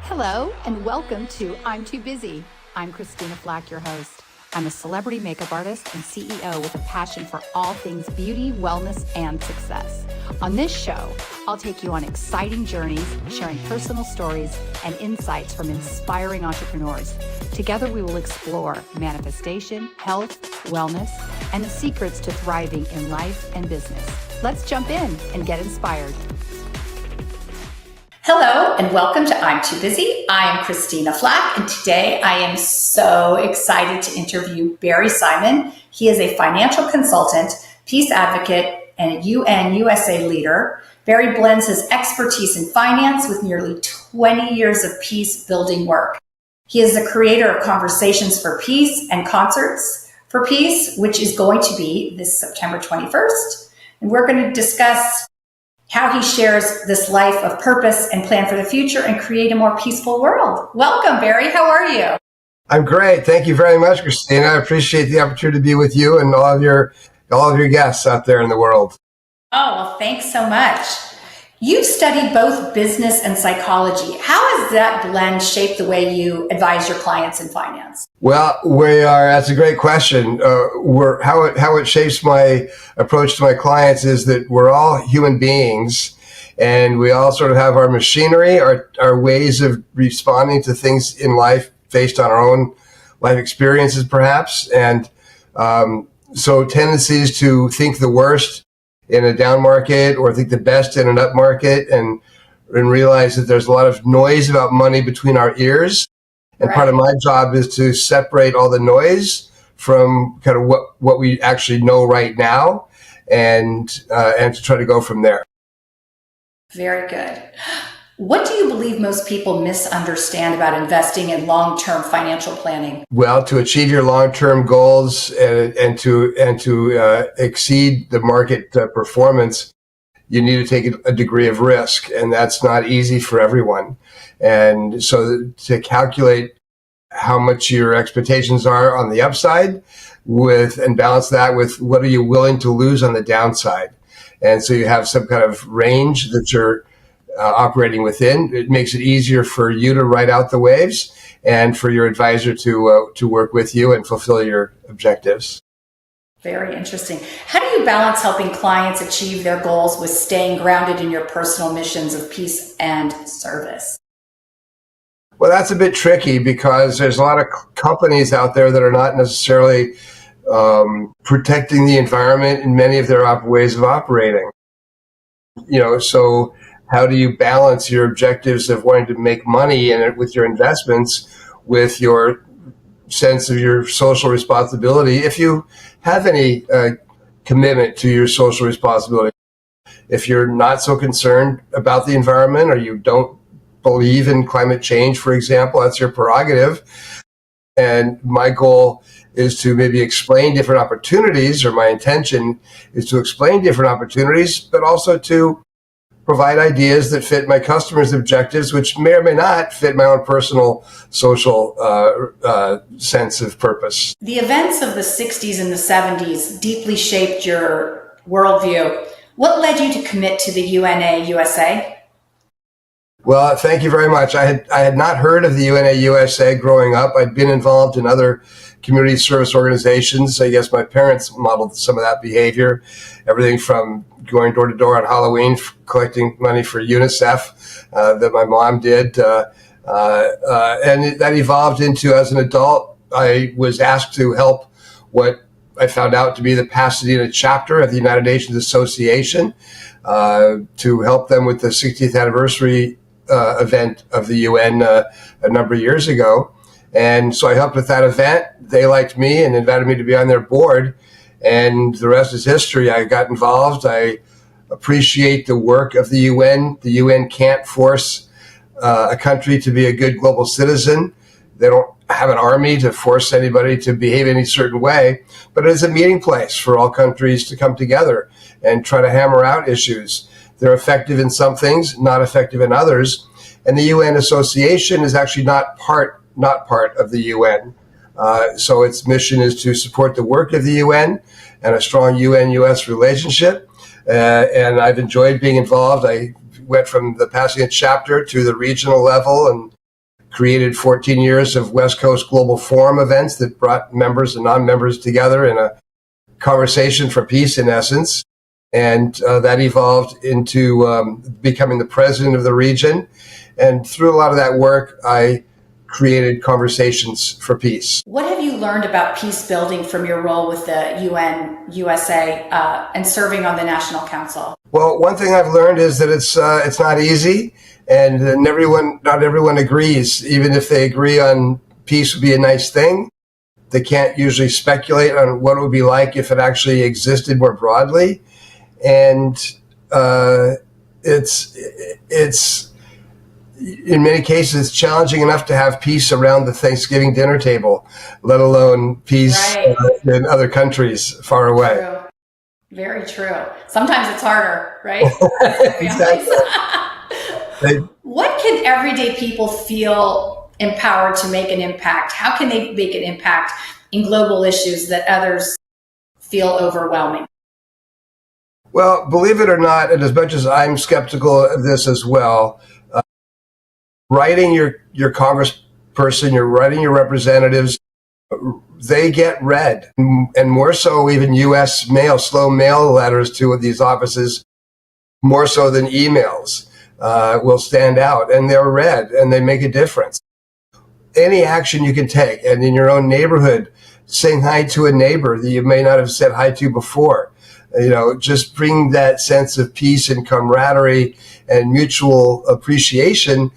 Hello, and welcome to I'm Too Busy. I'm Christina Flach, your host. I'm a celebrity makeup artist and CEO with a passion for all things beauty, wellness, and success. On this show, I'll take you on exciting journeys, sharing personal stories and insights from inspiring entrepreneurs. Together, we will explore manifestation, health, wellness, and the secrets to thriving in life and business. Let's jump in and get inspired. Hello, and welcome to I'm Too Busy. I am Christina Flach, and today I am so excited to interview Barry Simon. He is a financial consultant, peace advocate, and a UN USA leader. Barry blends his expertise in finance with nearly 20 years of peace building work. He is the creator of Conversations for Peace and Concerts for Peace, which is going to be this September 21st. And we're going to discuss how he shares this life of purpose and plan for the future and create a more peaceful world. Welcome, Barry. How are you? I'm great. Thank you very much, Christina. I appreciate the opportunity to be with you and all of your guests out there in the world. Oh, well, thanks so much. You've studied both business and psychology. How has that blend shaped the way you advise your clients in finance? Well, that's a great question. How it shapes my approach to my clients is that we're all human beings and we all sort of have our machinery, our ways of responding to things in life based on our own life experiences, perhaps. And so tendencies to think the worst in a down market or think the best in an up market and realize that there's a lot of noise about money between our ears. And part of my job is to separate all the noise from kind of what we actually know right now and to try to go from there. Very good. What do you believe most people misunderstand about investing in long-term financial planning? Well, to achieve your long-term goals and to exceed the market performance, you need to take a degree of risk, and that's not easy for everyone. And so to calculate how much your expectations are on the upside and balance that with what are you willing to lose on the downside. And so you have some kind of range that you're operating within. It makes it easier for you to ride out the waves and for your advisor to work with you and fulfill your objectives. Very interesting. How do you balance helping clients achieve their goals with staying grounded in your personal missions of peace and service? Well, that's a bit tricky because there's a lot of companies out there that are not necessarily protecting the environment in many of their ways of operating. So how do you balance your objectives of wanting to make money with your investments with your sense of your social responsibility, if you have any commitment to your social responsibility? If you're not so concerned about the environment or you don't believe in climate change, for example, that's your prerogative. And my goal is to maybe explain different opportunities, or my intention is to explain different opportunities, but also to provide ideas that fit my customers' objectives, which may or may not fit my own personal social sense of purpose. The events of the 60s and the 70s deeply shaped your worldview. What led you to commit to the UNA USA? Well, thank you very much. I had not heard of the UNA USA growing up. I'd been involved in other community service organizations. I guess my parents modeled some of that behavior, everything from going door to door on Halloween, collecting money for UNICEF that my mom did. And that evolved into, as an adult, I was asked to help what I found out to be the Pasadena chapter of the United Nations Association, to help them with the 60th anniversary event of the UN a number of years ago. And so I helped with that event. They liked me and invited me to be on their board. And the rest is history. I got involved. I appreciate the work of the UN. The UN can't force a country to be a good global citizen. They don't have an army to force anybody to behave any certain way. But it is a meeting place for all countries to come together and try to hammer out issues. They're effective in some things, not effective in others. And the UN Association is actually not part of the UN. So its mission is to support the work of the UN and a strong UN-US relationship. And I've enjoyed being involved. I went from the Pasadena chapter to the regional level and created 14 years of West Coast Global Forum events that brought members and non-members together in a conversation for peace, in essence. And that evolved into becoming the president of the region. And through a lot of that work, I created Conversations for Peace. What have you learned about peace building from your role with the UN, USA, and serving on the National Council? Well, one thing I've learned is that it's not easy, and not everyone agrees. Even if they agree on peace would be a nice thing, they can't usually speculate on what it would be like if it actually existed more broadly. And it's in many cases challenging enough to have peace around the Thanksgiving dinner table, let alone peace in other countries far away. True. Very true. Sometimes it's harder, right? Exactly. What can everyday people feel empowered to make an impact? How can they make an impact in global issues that others feel overwhelming? Well, believe it or not, and as much as I'm skeptical of this as well, writing your congressperson, you're writing your representatives, they get read, and more so even U.S. mail, slow mail letters to these offices, more so than emails, will stand out, and they're read, and they make a difference. Any action you can take, and in your own neighborhood, saying hi to a neighbor that you may not have said hi to before, just bring that sense of peace and camaraderie and mutual appreciation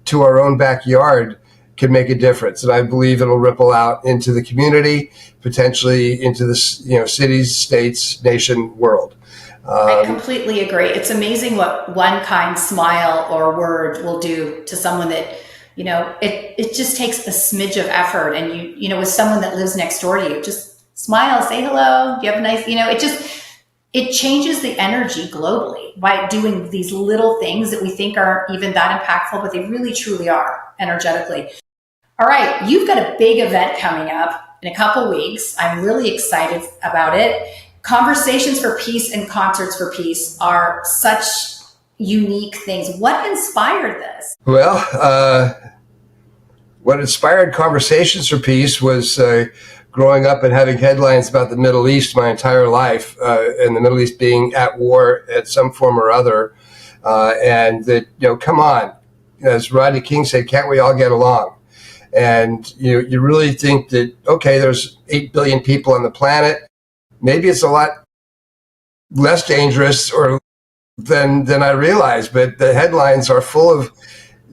to our own backyard can make a difference. And I believe it'll ripple out into the community, potentially into the cities, states, nation, world. I completely agree. It's amazing what one kind smile or word will do to someone that, it just takes a smidge of effort. And with someone that lives next door to you, just smile, say hello. You have a nice, it changes the energy globally by doing these little things that we think aren't even that impactful, but they really truly are energetically. All right, you've got a big event coming up in a couple weeks. I'm really excited about it. Conversations for Peace and Concerts for Peace are such unique things. What inspired this? Well, what inspired Conversations for Peace was growing up and having headlines about the Middle East my entire life, and the Middle East being at war at some form or other. And that, come on, as Rodney King said, can't we all get along? And you really think that, okay, there's 8 billion people on the planet. Maybe it's a lot less dangerous than I realize, but the headlines are full of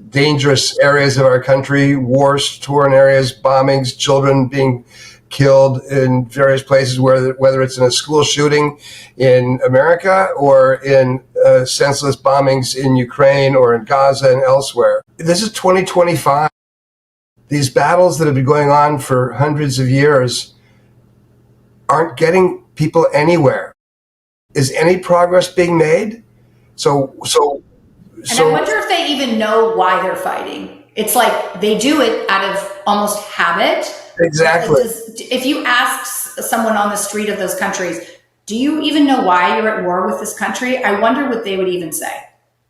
dangerous areas of our country, war-torn areas, bombings, children being killed in various places, whether it's in a school shooting in America or in senseless bombings in Ukraine or in Gaza and elsewhere. This is 2025. These battles that have been going on for hundreds of years aren't getting people anywhere. Is any progress being made? So I wonder if they even know why they're fighting. It's like they do it out of almost habit. Exactly. If you ask someone on the street of those countries, do you even know why you're at war with this country? I wonder what they would even say.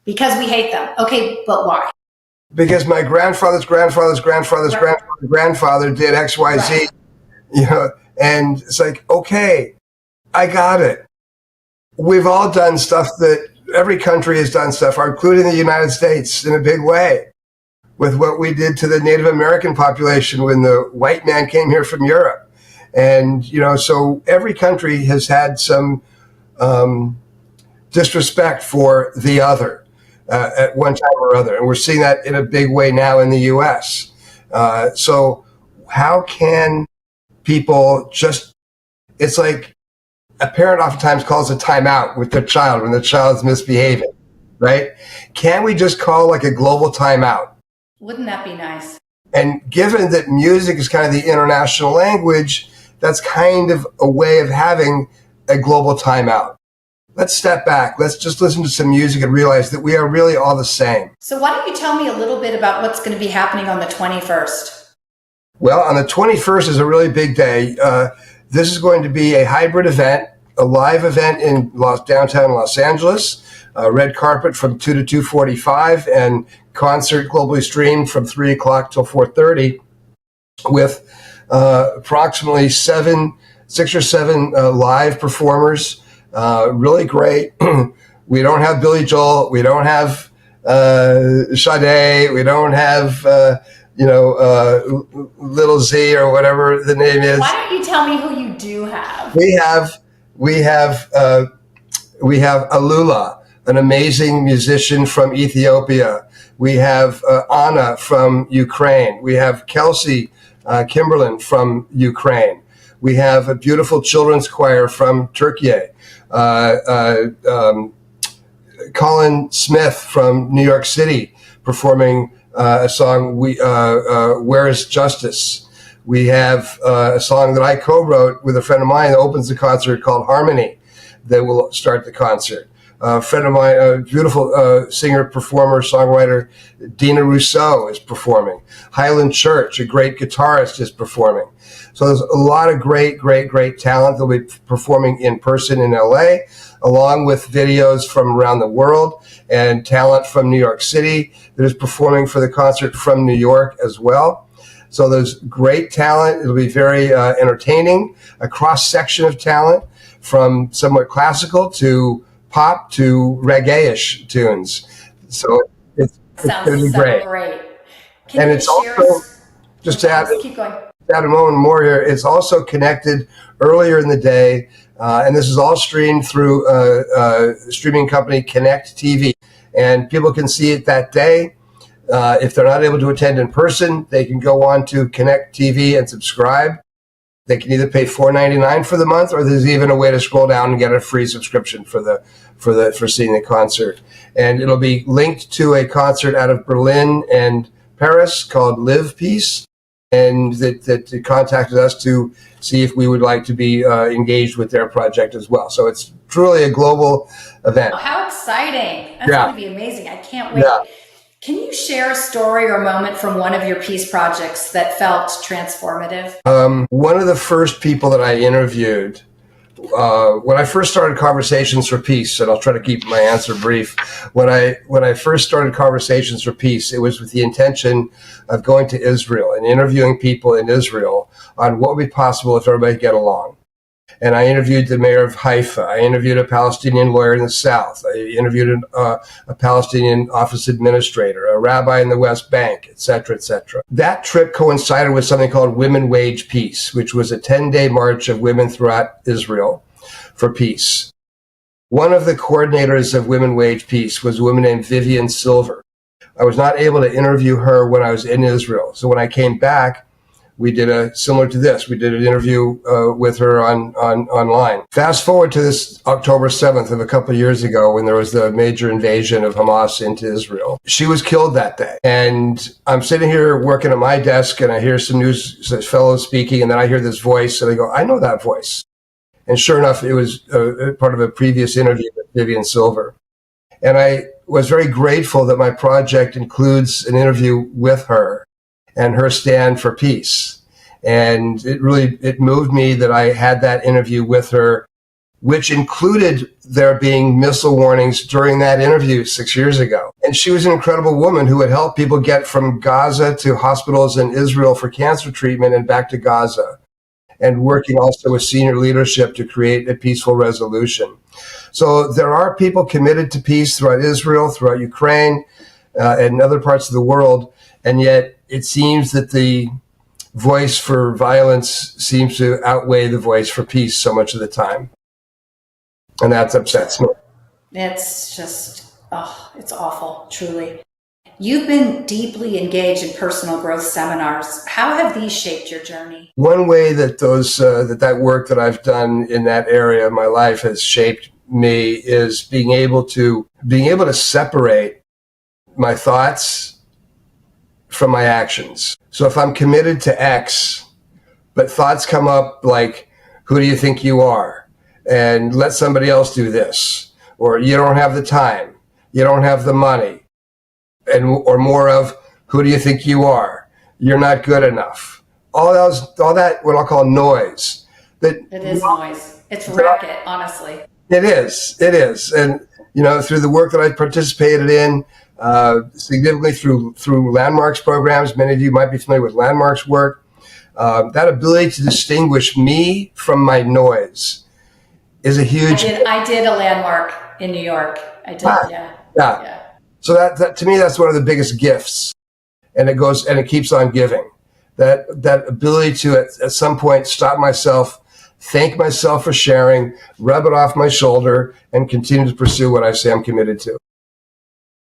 Because we hate them. Okay, but why? Because my grandfather's grandfather's grandfather's grandfather did X, Y, Z, and it's like, okay, I got it. We've all done stuff that every country has done stuff, including the United States in a big way, with what we did to the Native American population when the white man came here from Europe. And, so every country has had some disrespect for the other at one time or other. And we're seeing that in a big way now in the U.S. So how can people it's like a parent oftentimes calls a timeout with their child when the child's misbehaving, right? Can we just call like a global timeout? Wouldn't that be nice? And given that music is kind of the international language, that's kind of a way of having a global timeout. Let's step back. Let's just listen to some music and realize that we are really all the same. So why don't you tell me a little bit about what's going to be happening on the 21st? Well, on the 21st is a really big day. This is going to be a hybrid event, a live event in downtown Los Angeles, red carpet from 2 to 2:45, and concert globally streamed from 3 o'clock till 4:30 with approximately 6 or 7 live performers. Really great. We don't have Billy Joel. We don't have Sade. We don't have Little Z or whatever the name is. Why don't you tell me who you do have? We have Alula, an amazing musician from Ethiopia. We have Anna from Ukraine. We have Kelsey Kimberlin from Ukraine. We have a beautiful children's choir from Turkey. Colin Smith from New York City performing a song, Where is Justice? We have a song that I co-wrote with a friend of mine that opens the concert called Harmony that will start the concert. A friend of mine, a beautiful singer, performer, songwriter, Dina Rousseau is performing. Highland Church, a great guitarist, is performing. So there's a lot of great talent that will be performing in person in LA, along with videos from around the world and talent from New York City that is performing for the concert from New York as well. So there's great talent. It'll be very entertaining, a cross-section of talent from somewhat classical to pop to reggae-ish tunes. So it's going to be great. And it's also, just to add a moment more here, it's also connected earlier in the day, and this is all streamed through streaming company Connect TV. And people can see it that day. If they're not able to attend in person, they can go on to Connect TV and subscribe. They can either pay $4.99 for the month, or there's even a way to scroll down and get a free subscription for seeing the concert. And it'll be linked to a concert out of Berlin and Paris called Live Peace, and that contacted us to see if we would like to be engaged with their project as well. So it's truly a global event. Oh, how exciting! That's going to be amazing. I can't wait. Yeah. Can you share a story or moment from one of your peace projects that felt transformative? One of the first people that I interviewed, when I first started Conversations for Peace, and I'll try to keep my answer brief, when I first started Conversations for Peace, it was with the intention of going to Israel and interviewing people in Israel on what would be possible if everybody could get along. And I interviewed the mayor of Haifa. I interviewed a Palestinian lawyer in the south. I interviewed a Palestinian office administrator, a rabbi in the West Bank, et cetera, et cetera. That trip coincided with something called Women Wage Peace, which was a 10-day march of women throughout Israel for peace. One of the coordinators of Women Wage Peace was a woman named Vivian Silver. I was not able to interview her when I was in Israel. So when I came back, we did similar to this. We did an interview with her online. Fast forward to this October 7th of a couple of years ago, when there was the major invasion of Hamas into Israel. She was killed that day. And I'm sitting here working at my desk, and I hear some news fellows speaking, and then I hear this voice, and I go, I know that voice. And sure enough, it was part of a previous interview with Vivian Silver. And I was very grateful that my project includes an interview with her and her stand for peace. And it moved me that I had that interview with her, which included there being missile warnings during that interview 6 years ago. And she was an incredible woman who had helped people get from Gaza to hospitals in Israel for cancer treatment and back to Gaza, and working also with senior leadership to create a peaceful resolution. So there are people committed to peace throughout Israel, throughout Ukraine, and other parts of the world, and yet it seems that the voice for violence seems to outweigh the voice for peace so much of the time. And that upsets me. It's just, it's awful, truly. You've been deeply engaged in personal growth seminars. How have these shaped your journey? One way that that work that I've done in that area of my life has shaped me is being able to separate my thoughts from my actions. So if I'm committed to X, but thoughts come up like, who do you think you are? And let somebody else do this. Or you don't have the time. You don't have the money. Or more of, who do you think you are? You're not good enough. All that, what I'll call noise. It is noise. It's racket, honestly. It is. And, through the work that I participated in, significantly through Landmarks programs. Many of you might be familiar with Landmarks work. That ability to distinguish me from my noise is a huge. I did a Landmark in New York. I did, yeah. Yeah. So that to me, that's one of the biggest gifts, and it keeps on giving. That ability to at some point stop myself, thank myself for sharing, rub it off my shoulder, and continue to pursue what I say I'm committed to.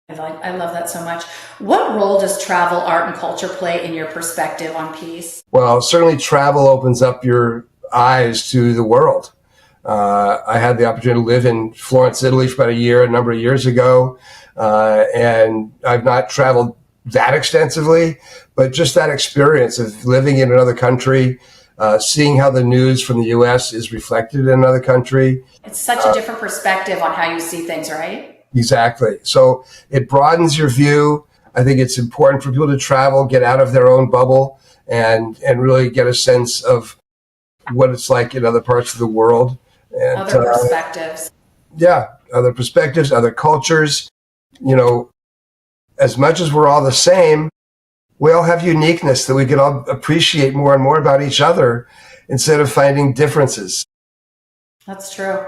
I love that so much. What role does travel, art, and culture play in your perspective on peace? Well, certainly travel opens up your eyes to the world. I had the opportunity to live in Florence, Italy for about a number of years ago, and I've not traveled that extensively, but just that experience of living in another country, seeing how the news from the U.S. is reflected in another country. It's such a different perspective on how you see things, right? Exactly. So it broadens your view. I think it's important for people to travel, get out of their own bubble, and really get a sense of what it's like in other parts of the world. And, other perspectives. Other perspectives, other cultures. You know, as much as we're all the same, we all have uniqueness that we can all appreciate more and more about each other instead of finding differences. That's true.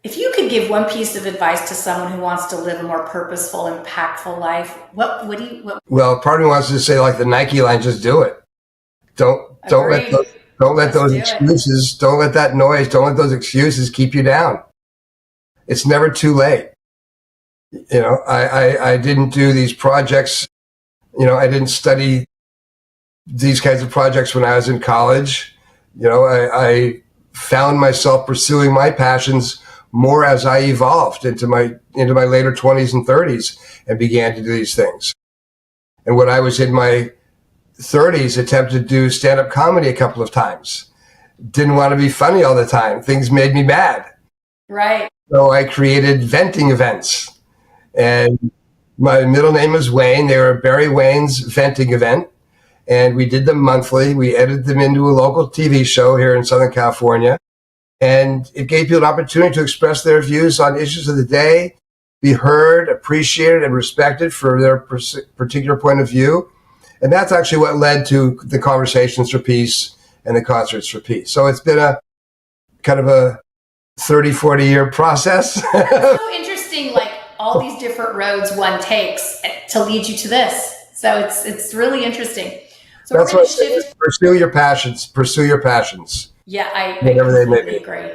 If you could give one piece of advice to someone who wants to live a more purposeful, impactful life, what would you? Well, part of me wants to say, like the Nike line, just do it. Don't let those excuses, don't let that noise, don't let those excuses keep you down. It's never too late. You know, I didn't do these projects. You know, I didn't study these kinds of projects when I was in college. You know, I found myself pursuing my passions more as I evolved into my later 20s and 30s and began to do these things. And when I was in my 30s, attempted to do stand-up comedy a couple of times. Didn't want to be funny all the time. Things made me mad. Right. So I created venting events. And my middle name is Wayne. They were Barry Wayne's venting event. And we did them monthly. We edited them into a local TV show here in Southern California. And it gave people an opportunity to express their views on issues of the day, be heard, appreciated, and respected for their particular point of view. And that's actually what led to the Conversations for Peace and the Concerts for Peace. So it's been a kind of a 30, 40-year process. It's so interesting, like all these different roads one takes to lead you to this. So it's really interesting. So that's what pursue your passions. Pursue your passions. Yeah, I completely agree.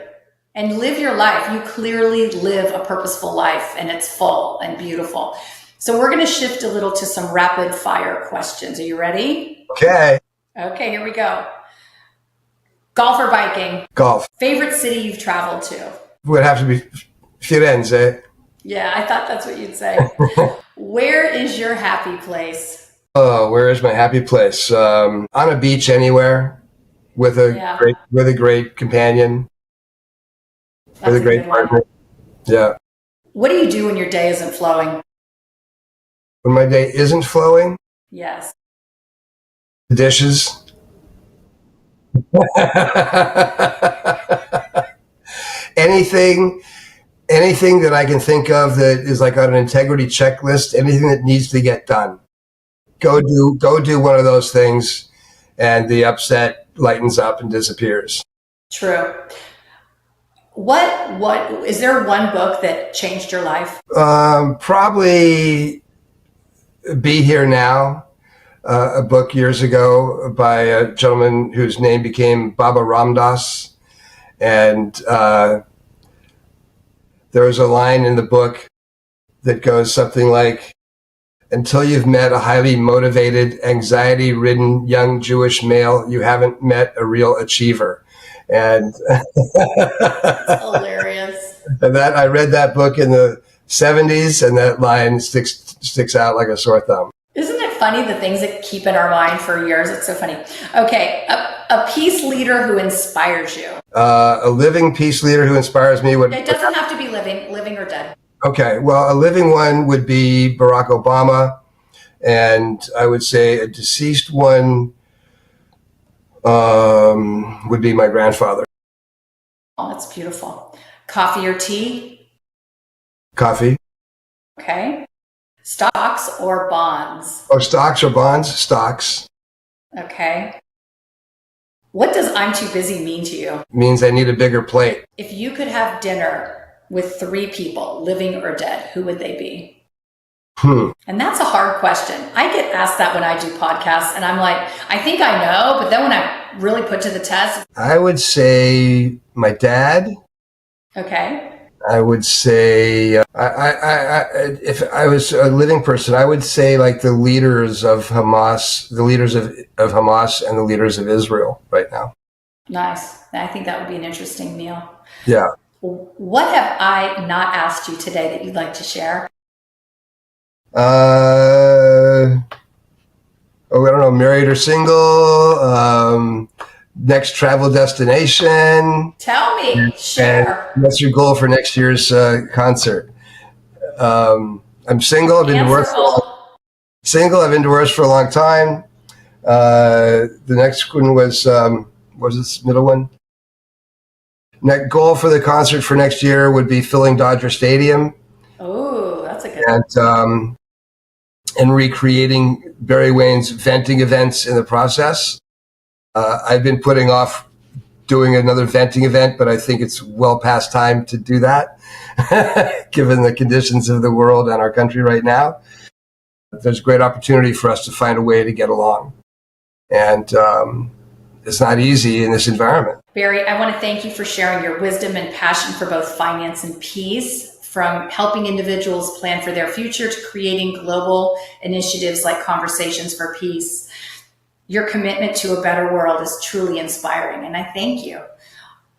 And live your life. You clearly live a purposeful life, and it's full and beautiful. So we're going to shift a little to some rapid fire questions. Are you ready? Okay. Okay, here we go. Golf or biking? Golf. Favorite city you've traveled to? Would have to be Firenze. Yeah, I thought that's what you'd say. Where is your happy place? Oh, where is my happy place? On a beach anywhere with a great companion. That's with a great partner. Yeah. What do you do when your day isn't flowing? When my day isn't flowing? Yes. The dishes. Anything that I can think of that is like on an integrity checklist, anything that needs to get done. Go do one of those things, and the upset lightens up and disappears. True. What is there one book that changed your life? Probably Be Here Now, a book years ago by a gentleman whose name became Baba Ramdas. And there was a line in the book that goes something like, until you've met a highly motivated, anxiety-ridden young Jewish male, you haven't met a real achiever. And that's hilarious. And that I read that book in the 70s, and that line sticks out like a sore thumb. Isn't it funny, the things that keep in our mind for years? It's so funny. Okay, a peace leader who inspires you. A living peace leader who inspires me would. It doesn't have to be living or dead. Okay, well, a living one would be Barack Obama, and I would say a deceased one would be my grandfather. Oh, that's beautiful. Coffee or tea? Coffee. Okay. Stocks or bonds? Oh, stocks or bonds? Stocks. Okay. What does I'm too busy mean to you? Means I need a bigger plate. If you could have dinner with 3 people, living or dead, who would they be? And that's a hard question. I get asked that when I do podcasts, and I'm like, I think I know, but then when I really put to the test. I would say my dad. Okay. I would say, if I was a living person, I would say like the leaders of Hamas, the leaders of Hamas and the leaders of Israel right now. Nice. I think that would be an interesting meal. Yeah. What have I not asked you today that you'd like to share? I don't know, married or single, next travel destination. Tell me, share. And what's your goal for next year's concert? I'm single. I've been divorced for a long time. The next one was this middle one? Next goal for the concert for next year would be filling Dodger Stadium. Oh, that's a good one. And recreating Barry Wayne's venting events in the process. I've been putting off doing another venting event, but I think it's well past time to do that, given the conditions of the world and our country right now. There's great opportunity for us to find a way to get along. And it's not easy in this environment. Barry, I want to thank you for sharing your wisdom and passion for both finance and peace, from helping individuals plan for their future to creating global initiatives like Conversations for Peace. Your commitment to a better world is truly inspiring, and I thank you.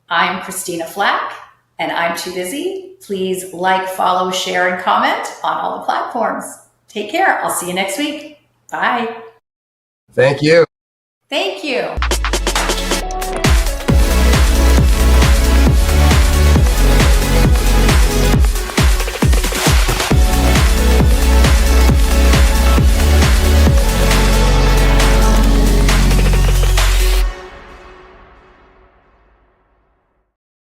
I'm Christina Flach, and I'm Too Busy. Please like, follow, share, and comment on all the platforms. Take care. I'll see you next week. Bye. Thank you. Thank you.